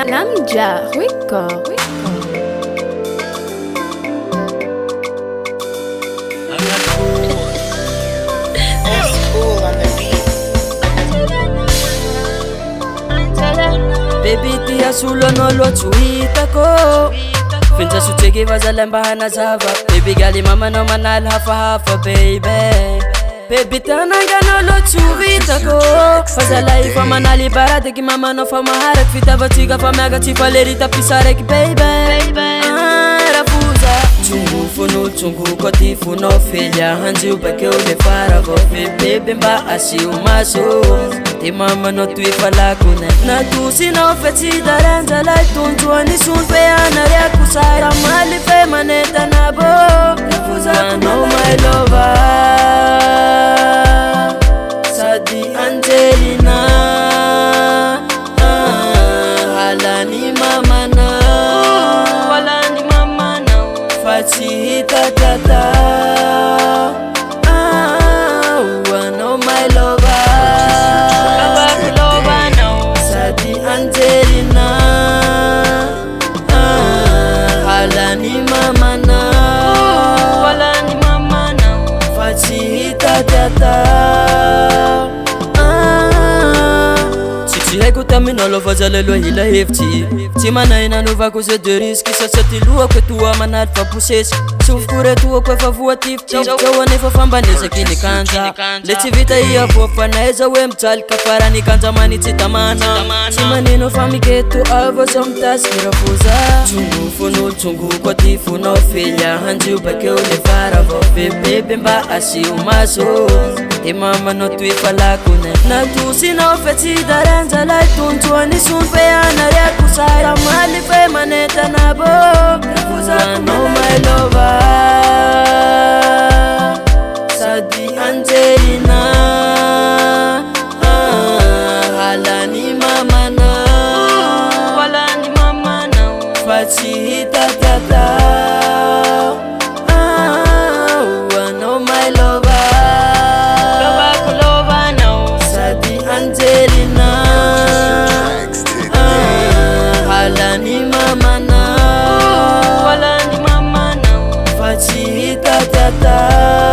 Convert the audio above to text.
Lamja Record. Baby tia sulo no lo chuitako Finja suteki vazalamba hanazava Baby gali mama no manal hafa baby Baby tananga no lo chuitako Fazala ifa manali barade ki mama no fa maharak Fita vatiga fa maga tifa lerita pisarek baby Rafuza Chungu funo chungu koti funo filha Hanji ubake ule fara vofe Baby mba asi umaso Ti mama no tui falakune Na tu si no feti daranza lai tuntua ni sun pe anaria kusara mali fe maneta na bo Rafuza no my lover Sadi Angelina Halani mama na Halani mama na Fati tata no my lover Angelina Halani mama na Halani mama na Fati tata Si haiko tamina lo vazalelo hila hefty Ti manaina no va cause de risque Sasati lua kwe tua manat fa pusesi Sufkure tua kwe fa voatifti Chawane fa fambaneza kini kanja Leti vita iya popa na eza we mtali Kafara ni kanja mani titamana Ti manino famiketu avo somtas kirafuza Chungu funo chungu kwa tifu no filha Hanji ubake ule fara vofe Bebe mba asi umaso Ti mama no tui falakune Na tu si no feti daranza lai tuntua ni sun pe anaria kusara mali fe maneta na bo Rafuza no my lover Sadi Angelina Halani mama na Halani mama na Fati tata no my lover Sadi Angelina Halani mama na Halani mama na Fati tata